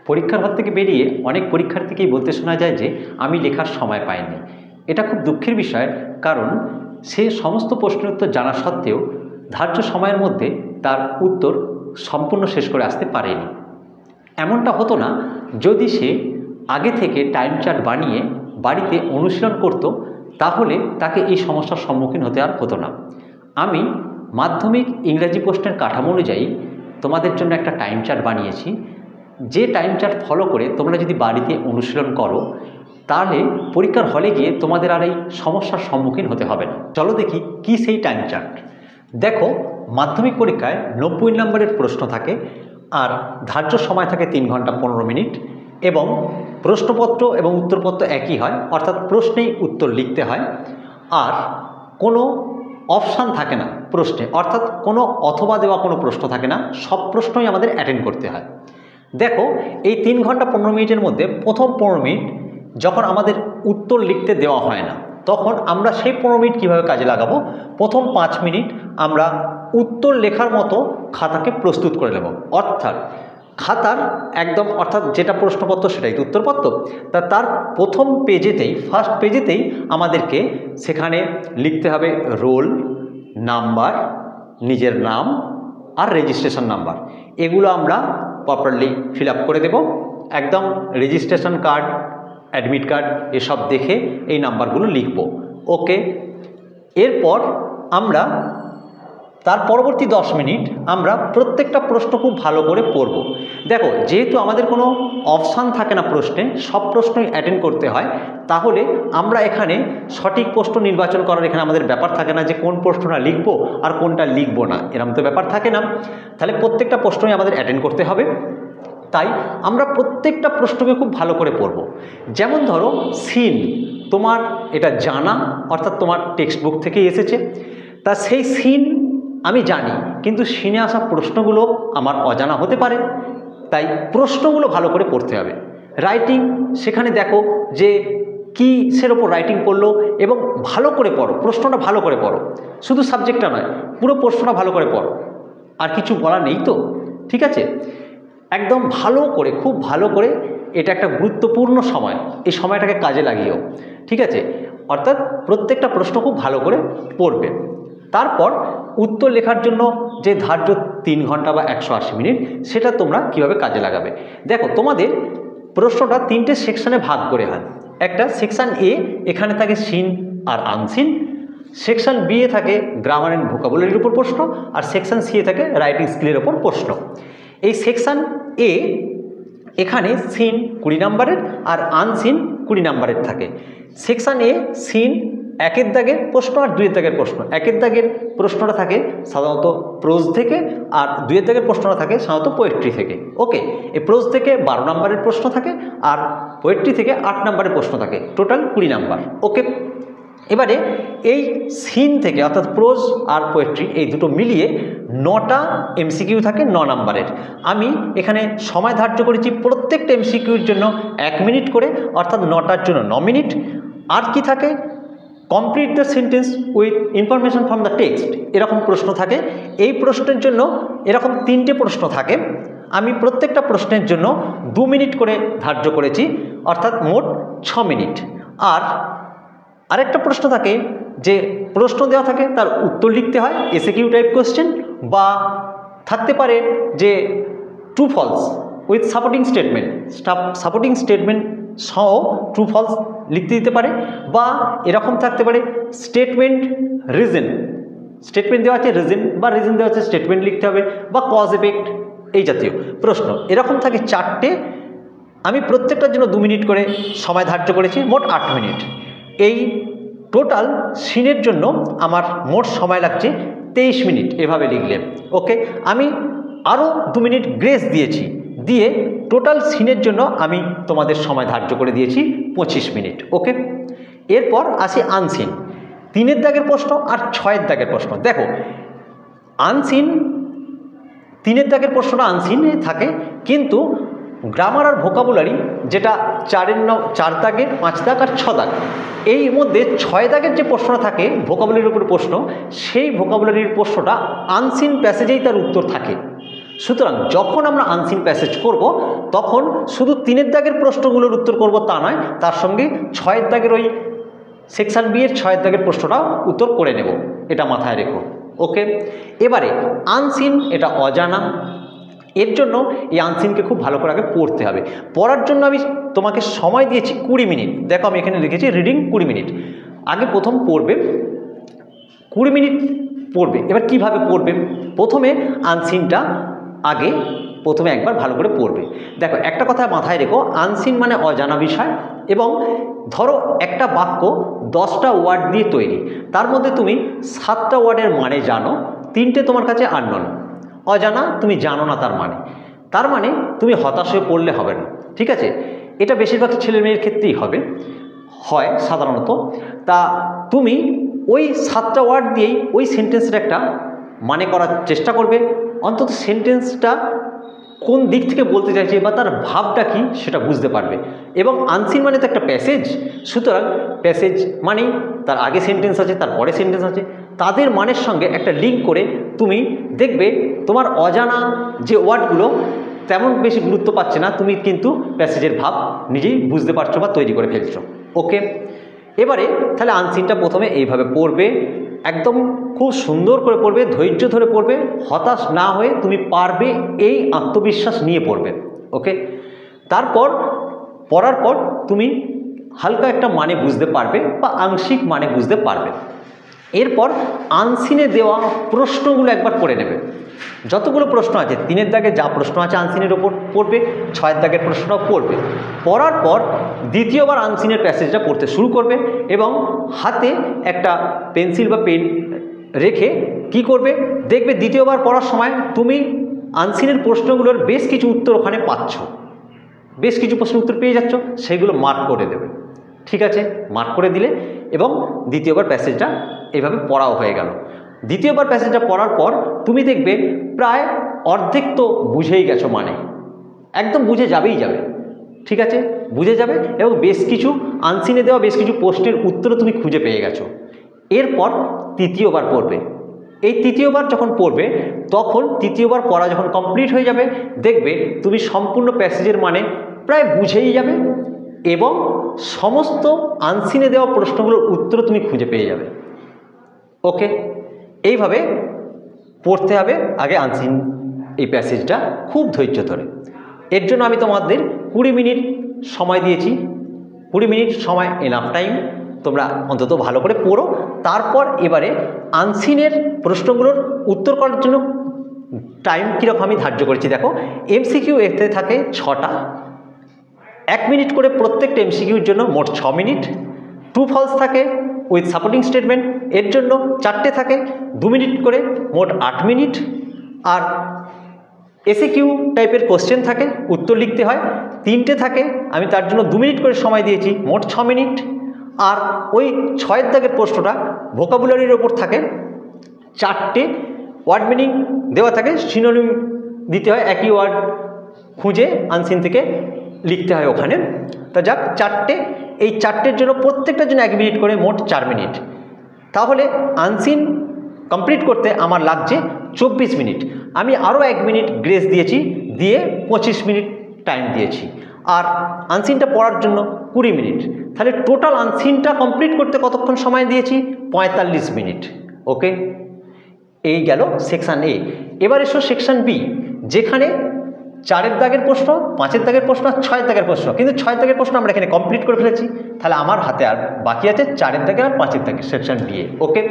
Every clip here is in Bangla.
পরীক্ষার হল থেকে বেরিয়ে অনেক পরীক্ষার্থীকেই বলতে শোনা যায় যে আমি লেখার সময় পাইনি। এটা খুব দুঃখের বিষয়, কারণ সে সমস্ত প্রশ্নের উত্তর জানা সত্ত্বেও ধার্য সময়ের মধ্যে তার উত্তর সম্পূর্ণ শেষ করে আসতে পারেনি। এমনটা হতো না যদি সে আগে থেকে টাইম চার্ট বানিয়ে বাড়িতে অনুশীলন করত, তাহলে তাকে এই সমস্যার সম্মুখীন হতে আর হতো না। আমি মাধ্যমিক ইংরাজি প্রশ্নের কাঠামো অনুযায়ী তোমাদের জন্য একটা টাইম চার্ট বানিয়েছি। যে টাইম চার্ট ফলো করে তোমরা যদি বাড়িতে অনুশীলন করো, তাহলে পরীক্ষার হলে গিয়ে তোমাদের আর এই সমস্যার সম্মুখীন হতে হবে না। চলো দেখি কি সেই টাইম চার্ট। দেখো, মাধ্যমিক পরীক্ষায় 90 নম্বরের প্রশ্ন থাকে, আর ধার্য সময় থাকে 3 ঘন্টা 15 মিনিট, এবং প্রশ্নপত্র এবং উত্তরপত্র একই হয়, অর্থাৎ প্রশ্নেই উত্তর লিখতে হয়, আর কোনো অপশান থাকে না প্রশ্নে, অর্থাৎ কোনো অথবা দেওয়া কোনো প্রশ্ন থাকে না, সব প্রশ্নই আমাদের অ্যাটেন্ড করতে হয়। দেখো, এই 3 ঘন্টা 15 মিনিটের মধ্যে প্রথম 15 মিনিট যখন আমাদের উত্তর লিখতে দেওয়া হয় না, তখন আমরা সেই 15 মিনিট কীভাবে কাজে লাগাবো? প্রথম 5 মিনিট আমরা উত্তর লেখার মতো খাতাকে প্রস্তুত করে নেব, অর্থাৎ খাতার একদম, অর্থাৎ যেটা প্রশ্নপত্র সেটাই তো উত্তরপত্র, তার প্রথম পেজেতেই, ফার্স্ট পেজেতেই আমাদেরকে সেখানে লিখতে হবে রোল নাম্বার, নিজের নাম আর রেজিস্ট্রেশন নাম্বার। এগুলো আমরা প্রপারলি ফিল আপ করে দেব। একদম রেজিস্ট্রেশন কার্ড, অ্যাডমিট কার্ড এসব দেখে এই নাম্বারগুলো লিখব। ওকে, এরপর আমরা তার পরবর্তী 10 মিনিট আমরা প্রত্যেকটা প্রশ্ন খুব ভালো করে পড়ব। দেখো, যেহেতু আমাদের কোনো অপশান থাকে না প্রশ্নে, সব প্রশ্নই অ্যাটেন্ড করতে হয়, তাহলে আমরা এখানে সঠিক প্রশ্ন নির্বাচন করার এখানে আমাদের ব্যাপার থাকে না যে কোন প্রশ্নটা লিখব আর কোনটা লিখব না, এরকম তো ব্যাপার থাকে না। তাহলে প্রত্যেকটা প্রশ্নই আমাদের অ্যাটেন্ড করতে হবে। তাই আমরা প্রত্যেকটা প্রশ্নকে খুব ভালো করে পড়ব। যেমন ধরো সিন, তোমার এটা জানা, অর্থাৎ তোমার টেক্সট বুক থেকেই এসেছে, তা সেই সিন আমি জানি, কিন্তু সিনে আসা প্রশ্নগুলো আমার অজানা হতে পারে, তাই প্রশ্নগুলো ভালো করে পড়তে হবে। রাইটিং, সেখানে দেখো যে কী সের ওপর রাইটিং পড়লো, এবং ভালো করে পড়ো, প্রশ্নটা ভালো করে পড়ো, শুধু সাবজেক্টটা নয়, পুরো প্রশ্নটা ভালো করে পড়ো। আর কিছু বলা নেই তো, ঠিক আছে? একদম ভালো করে, খুব ভালো করে, এটা একটা গুরুত্বপূর্ণ সময়, এই সময়টাকে কাজে লাগিও, ঠিক আছে? অর্থাৎ প্রত্যেকটা প্রশ্ন খুব ভালো করে পড়বে। তারপর উত্তর লেখার জন্য যে ধার্য 3 ঘন্টা বা 180 মিনিট, সেটা তোমরা কিভাবে কাজে লাগাবে। দেখো, তোমাদের প্রশ্নটা 3টে সেকশনে ভাগ করে হয়। একটা সেকশন এ, এখানে থাকে scene R unseen. Section B A থাকে গ্রামার অ্যান্ড ভোকাবুলারির উপর প্রশ্ন, আর সেকশন সি এ থাকে রাইটিং স্কিলের ওপর প্রশ্ন। এই সেকশন এ, এখানে সিন 20 নম্বরের আর আনসিন 20 নম্বরের থাকে। সেকশন এ সিন 1-এর দাগের প্রশ্ন আর 2-এর দাগের প্রশ্ন। 1-এর দাগের প্রশ্নটা থাকে সাধারণত প্রোজ থেকে, আর 2-এর দাগের প্রশ্নটা থাকে সাধারণত পোয়েট্রি থেকে। ওকে, এই প্রোজ থেকে 12 নম্বরের প্রশ্ন থাকে, আর পোয়েট্রি থেকে 8 নম্বরের প্রশ্ন থাকে, টোটাল 20 নম্বর। ওকে, এবারে এই সিন থেকে, অর্থাৎ প্রোজ আর পোয়েট্রি এই দুটো মিলিয়ে 9টা এমসিকিউ থাকে 9 নম্বরের। আমি এখানে সময় ধার্য করেছি প্রত্যেকটা এমসিকিউর জন্য 1 মিনিট করে, অর্থাৎ 9টার জন্য 9 মিনিট। আর কি থাকে? Complete the sentence with information from the text, এরকম প্রশ্ন থাকে। এই প্রশ্নের জন্য এরকম 3টে প্রশ্ন থাকে। আমি প্রত্যেকটা প্রশ্নের জন্য 2 মিনিট করে ধার্য করেছি, অর্থাৎ মোট 6 মিনিট। আর আরেকটা প্রশ্ন থাকে, যে প্রশ্ন দেওয়া থাকে তার উত্তর লিখতে হয়, এসএকিউ টাইপ কোয়েশ্চেন, বা থাকতে পারে যে true false with supporting statement, supporting statement সহ ট্রু ফলস লিখতে দিতে পারে, বা এরকম থাকতে পারে স্টেটমেন্ট রিজন, স্টেটমেন্ট দেওয়া আছে রিজন, বা রিজন দেওয়া আছে স্টেটমেন্ট লিখতে হবে, বা কজ এফেক্ট, এই জাতীয় প্রশ্ন। এরকম থাকে 4টে। আমি প্রত্যেকটার জন্য 2 মিনিট করে সময় ধার্য করেছি, মোট 8 মিনিট। এই টোটাল সিনের জন্য আমার মোট সময় লাগছে 23 মিনিট এভাবে লিখলে। ওকে, আমি আরও 2 মিনিট গ্রেস দিয়েছি, দিয়ে টোটাল সিনের জন্য আমি তোমাদের সময় ধার্য করে দিয়েছি 25 মিনিট। ওকে, এরপর আসি আনসিন, 3-এর দাগের প্রশ্ন আর 6-এর দাগের প্রশ্ন। দেখো, আনসিন 3-এর দাগের প্রশ্নটা আনসিনে থাকে, কিন্তু গ্রামার আর ভোকাবুলারি যেটা 4 দাগের, 5 দাগ আর 6 দাগ, এই মধ্যে 6 দাগের যে প্রশ্নটা থাকে ভোকাবুলারির উপর প্রশ্ন, সেই ভোকাবুলারির প্রশ্নটা আনসিন প্যাসেজেই তার উত্তর থাকে। সুতরাং যখন আমরা আনসিন প্যাসেজ করব তখন শুধু 3 দাগের প্রশ্নগুলোর উত্তর করব তা নয়, তার সঙ্গে 6 দাগের ওই সেকশন বি এর 6 দাগের প্রশ্নটাও উত্তর করে নেব, এটা মাথায় রেখো। ওকে, এবারে আনসিন এটা অজানা, এর জন্য এই আনসিনকে খুব ভালো করে আগে পড়তে হবে। পড়ার জন্য আমি তোমাকে সময় দিয়েছি 20 মিনিট। দেখো আমি এখানে লিখেছি রিডিং 20 মিনিট। আগে প্রথম পড়বে 20 মিনিট পড়বে। এবার কিভাবে পড়বে? প্রথমে আনসিনটা আগে প্রথমে একবার ভালো করে পড়বে। দেখো একটা কথা মাথায় রেখো, আনসিন মানে অজানা বিষয়, এবং ধরো একটা বাক্য 10টা ওয়ার্ড দিয়ে তৈরি, তার মধ্যে তুমি 7টা ওয়ার্ডের মানে জানো, 3টে তোমার কাছে আননোন, অজানা, তুমি জানো না তার মানে তুমি হতাশ হয়ে পড়লে হবে না, ঠিক আছে? এটা বেশিরভাগ ছেলে মেয়ের ক্ষেত্রেই হয় সাধারণত। তা তুমি ওই 7টা ওয়ার্ড দিয়েই ওই সেন্টেন্সের একটা মানে করার চেষ্টা করবে, অন্তত সেন্টেন্সটা কোন দিক থেকে বলতে চাইছে বা তার ভাবটা কি সেটা বুঝতে পারবে। এবং আনসিন মানে তো একটা প্যাসেজ, সুতরাং প্যাসেজ মানেই তার আগে সেন্টেন্স আছে, তার পরে সেন্টেন্স আছে, তাদের মানের সঙ্গে একটা লিঙ্ক করে তুমি দেখবে তোমার অজানা যে ওয়ার্ডগুলো তেমন বেশি গুরুত্ব পাচ্ছে না, তুমি কিন্তু প্যাসেজের ভাব নিজেই বুঝতে পারছো বা তৈরি করে ফেলছো। ওকে, এবারে তাহলে আনসিনটা প্রথমে এইভাবে পড়বে, একদম খুব সুন্দর করে পড়বে, ধৈর্য ধরে পড়বে, হতাশ না হয়ে তুমি পারবে এই আত্মবিশ্বাস নিয়ে পড়বে। ওকে, তারপর পড়ার পর তুমি হালকা একটা মানে বুঝতে পারবে বা আংশিক মানে বুঝতে পারবে। এরপর আনসিনে দেওয়া প্রশ্নগুলো একবার পড়ে নেবে, যতগুলো প্রশ্ন আছে 3 দাগে যা প্রশ্ন আছে আনসিনের ওপর পড়বে, 6 দাগের প্রশ্নটাও পড়বে। পড়ার পর দ্বিতীয়বার আনসিনের প্যাসেজটা পড়তে শুরু করবে এবং হাতে একটা পেন্সিল বা পেন রেখে কি করবে, দেখবে দ্বিতীয়বার পড়ার সময় তুমি আনসিনের প্রশ্নগুলোর বেশ কিছু উত্তর ওখানে পাচ্ছ, বেশ কিছু প্রশ্নের উত্তর পেয়ে যাচ্ছ, সেগুলো মার্ক করে দেবে। ঠিক আছে, মার্ক করে দিলে এবং দ্বিতীয়বার প্যাসেজটা এইভাবে পড়াও হয়ে গেল। দ্বিতীয়বার প্যাসেজটা পড়ার পর তুমি দেখবে প্রায় অর্ধেক তো বুঝেই গেছো, মানে একদম বুঝে যাবে। ঠিক আছে, বুঝে যাবে এবং বেশ কিছু আনসিনে দেওয়া বেশ কিছু প্রশ্নের উত্তরও তুমি খুঁজে পেয়ে গেছো। এরপর তৃতীয়বার পড়বে। এই তৃতীয়বার যখন পড়বে তখন তৃতীয়বার পড়া যখন কমপ্লিট হয়ে যাবে, দেখবে তুমি সম্পূর্ণ প্যাসেজের মানে প্রায় বুঝেই যাবে এবং সমস্ত আনসিনে দেওয়া প্রশ্নগুলোর উত্তর তুমি খুঁজে পেয়ে যাবে। ওকে, এইভাবে পড়তে হবে আগে আনসিন এই প্যাসেজটা খুব ধৈর্য ধরে। এর জন্য আমি তোমাদের 20 মিনিট সময় দিয়েছি। 20 মিনিট সময় এনাফ টাইম, তোমরা অন্তত ভালো করে পড়ো। তারপর এবারে আনসিনের প্রশ্নগুলোর উত্তর করার জন্য টাইম কীরকম আমি ধার্য করেছি দেখো। এমসিকিউ এতে থাকে 6টা, 1 মিনিট করে প্রত্যেকটা এমসিকিউর জন্য মোট 6 মিনিট। ট্রু ফলস থাকে উইথ সাপোর্টিং স্টেটমেন্ট, এর জন্য 4টে থাকে, 2 মিনিট করে, মোট 8 মিনিট। আর এসিকিউ টাইপের কোশ্চেন থাকে, উত্তর লিখতে হয়, 3টে থাকে, আমি তার জন্য 2 মিনিট করে সময় দিয়েছি, মোট 6 মিনিট। আর ওই 6 দাগের প্রশ্নটা ভোকাবুলারির ওপর থাকে, 4টে ওয়ার্ড মিনিং দেওয়া থাকে, সিনোনিম দিতে হয়, একই ওয়ার্ড খুঁজে আনসিন থেকে লিখতে হয় ওখানে। তা যাক, 4টে, এই 4টের জন্য প্রত্যেকটার জন্য 1 মিনিট করে, মোট 4 মিনিট। তাহলে আনসিন কমপ্লিট করতে আমার লাগছে 24 মিনিট। আমি আরও 1 মিনিট গ্রেস দিয়েছি, দিয়ে 25 মিনিট টাইম দিয়েছি। আর আনসিনটা পড়ার জন্য 20 মিনিট। তাহলে টোটাল আনসিনটা কমপ্লিট করতে কতক্ষণ সময় দিয়েছি? 45 মিনিট। ওকে, এই গেল সেকশন এ। এবার এসো সেকশন বি, যেখানে 4 দাগের প্রশ্ন, 5 দাগের প্রশ্ন আর 6 দাগের প্রশ্ন। কিন্তু 6 দাগের প্রশ্ন আমরা এখানে কমপ্লিট করে ফেলেছি, তাহলে আমার হাতে আর বাকি আছে 4 দাগের আর 5 দাগের সেকশন বি এ। ওকে,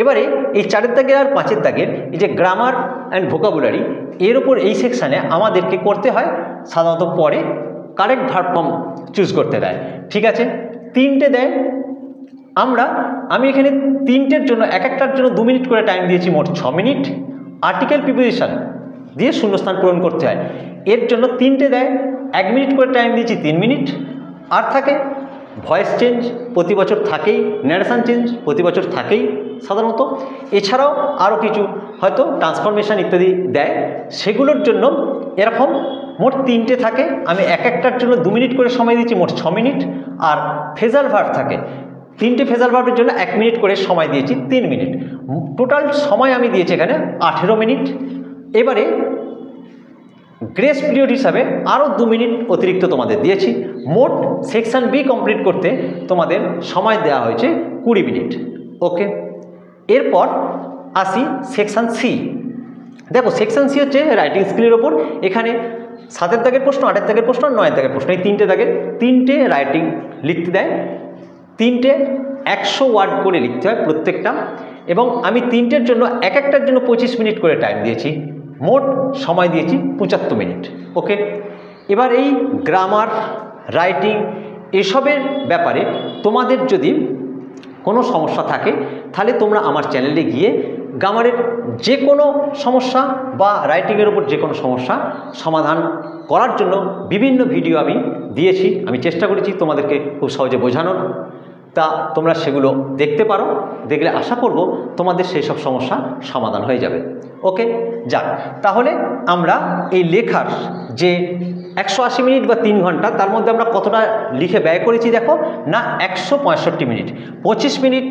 এবারে এই 4 দাগের আর 5 দাগের এই যে গ্রামার অ্যান্ড ভোকাবুলারি, এর উপর এই সেকশানে আমাদেরকে করতে হয় সাধারণত পরে কারেক্ট ভার্ব ফর্ম চুজ করতে দেয়। ঠিক আছে, 3টে দেয়। আমি এখানে 3টের জন্য এক একটার জন্য 2 মিনিট করে টাইম দিয়েছি, মোট 6 মিনিট। আর্টিকেল প্রিপোজিশন দিয়ে শূন্যস্থান পূরণ করতে হয়, এর জন্য 3টে দেয়, 1 মিনিট করে টাইম দিয়েছি, 3 মিনিট। আর থাকে ভয়েস চেঞ্জ, প্রতি বছর থাকেই, ন্যারেশন চেঞ্জ প্রতি বছর থাকেই সাধারণত। এছাড়াও আরও কিছু হয়তো ট্রান্সফরমেশন ইত্যাদি দেয়, সেগুলোর জন্য এরকম মোট 3টে থাকে। আমি এক একটার জন্য 2 মিনিট করে সময় দিচ্ছি, মোট 6 মিনিট। আর ফেজাল ভার্ব থাকে, 3টে ফেজাল ভার্বের জন্য 1 মিনিট করে সময় দিয়েছি, 3 মিনিট। টোটাল সময় আমি দিয়েছি এখানে 18 মিনিট। এবারে গ্রেস পিরিয়ড হিসাবে আরও 2 মিনিট অতিরিক্ত তোমাদের দিয়েছি। মোট সেকশন বি কমপ্লিট করতে তোমাদের সময় দেওয়া হয়েছে 20 মিনিট। ওকে, এরপর আসি সেকশন সি। দেখো সেকশন সি হচ্ছে রাইটিং স্কিলের ওপর। এখানে 7 দাগের প্রশ্ন, 8 দাগের প্রশ্ন আর 9 দাগের প্রশ্ন, এই 3টে দাগের 3টে রাইটিং লিখতে দেয়। 3টে 100 ওয়ার্ড করে লিখতে হয় প্রত্যেকটা, এবং আমি 3টের জন্য এক একটার জন্য 25 মিনিট করে টাইম দিয়েছি। মোট সময় দিয়েছি 75 মিনিট। ওকে, এবার এই গ্রামার, রাইটিং এসবের ব্যাপারে তোমাদের যদি কোনো সমস্যা থাকে তাহলে তোমরা আমার চ্যানেলে গিয়ে গ্রামারের যে কোনো সমস্যা বা রাইটিংয়ের উপর যে কোনো সমস্যা সমাধান করার জন্য বিভিন্ন ভিডিও আমি দিয়েছি। আমি চেষ্টা করেছি তোমাদেরকে খুব সহজে বোঝানোর। তা তোমরা সেগুলো দেখতে পারো, দেখলে আশা করব তোমাদের সেই সব সমস্যা সমাধান হয়ে যাবে। ওকে, যাক, তাহলে আমরা এই লেখার যে 180 মিনিট বা 3 ঘন্টা, তার মধ্যে আমরা কতটা লিখে ব্যয় করেছি দেখো না, 165 মিনিট। 25 মিনিট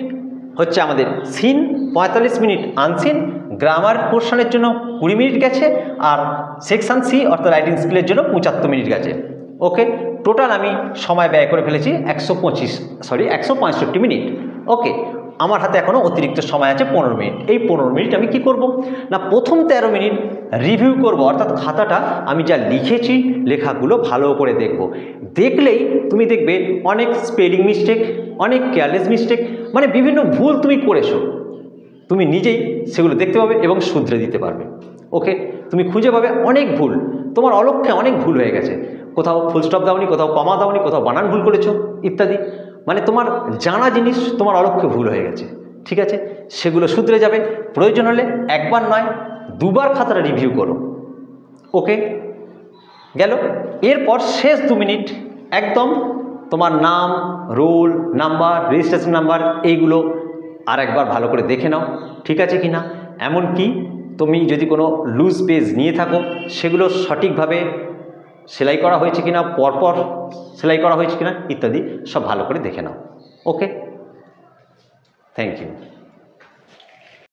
হচ্ছে আমাদের সিন, 45 মিনিট আনসিন, গ্রামার পোর্শনের জন্য 20 মিনিট গেছে, আর সেকশন সি অর্থাৎ রাইটিং স্কিলের জন্য 75 মিনিট গেছে। ওকে, টোটাল আমি সময় ব্যয় করে ফেলেছি 165 মিনিট। ওকে, আমার হাতে এখনও অতিরিক্ত সময় আছে 15 মিনিট। এই 15 মিনিট আমি কি করব না, প্রথম 13 মিনিট রিভিউ করব, অর্থাৎ খাতাটা আমি যা লিখেছি লেখাগুলো ভালো করে দেখব। দেখলেই তুমি দেখবে অনেক স্পেলিং মিস্টেক, অনেক কেয়ারলেস মিস্টেক, মানে বিভিন্ন ভুল তুমি করেছো, তুমি নিজেই সেগুলো দেখতে পাবে এবং শুধরে দিতে পারবে। ওকে, তুমি খুঁজে পাবে অনেক ভুল, তোমার অলক্ষ্যে অনেক ভুল হয়ে গেছে, কোথাও ফুল স্টপ দাওনি, কোথাও কমা দাওনি, কোথাও বানান ভুল করেছো ইত্যাদি, মানে তোমার জানা জিনিস তোমার অলক্ষ্যে ভুল হয়ে গেছে। ঠিক আছে, সেগুলো শুধরে যাবে। প্রয়োজন হলে একবার নয় 2বার খাতাটা রিভিউ করো। ওকে, গেল। এরপর শেষ 2 মিনিট একদম তোমার নাম, রোল নাম্বার, রেজিস্ট্রেশন নাম্বার এইগুলো আর একবার ভালো করে দেখে নাও ঠিক আছে কি না। এমনকি তুমি যদি কোনো লুজ পেজ নিয়ে থাকো সেগুলো সঠিকভাবে সেলাই করা হয়েছে কিনা, পরপর সেলাই করা হয়েছে কিনা ইত্যাদি সব ভালো করে দেখে নাও। ওকে, থ্যাংক ইউ।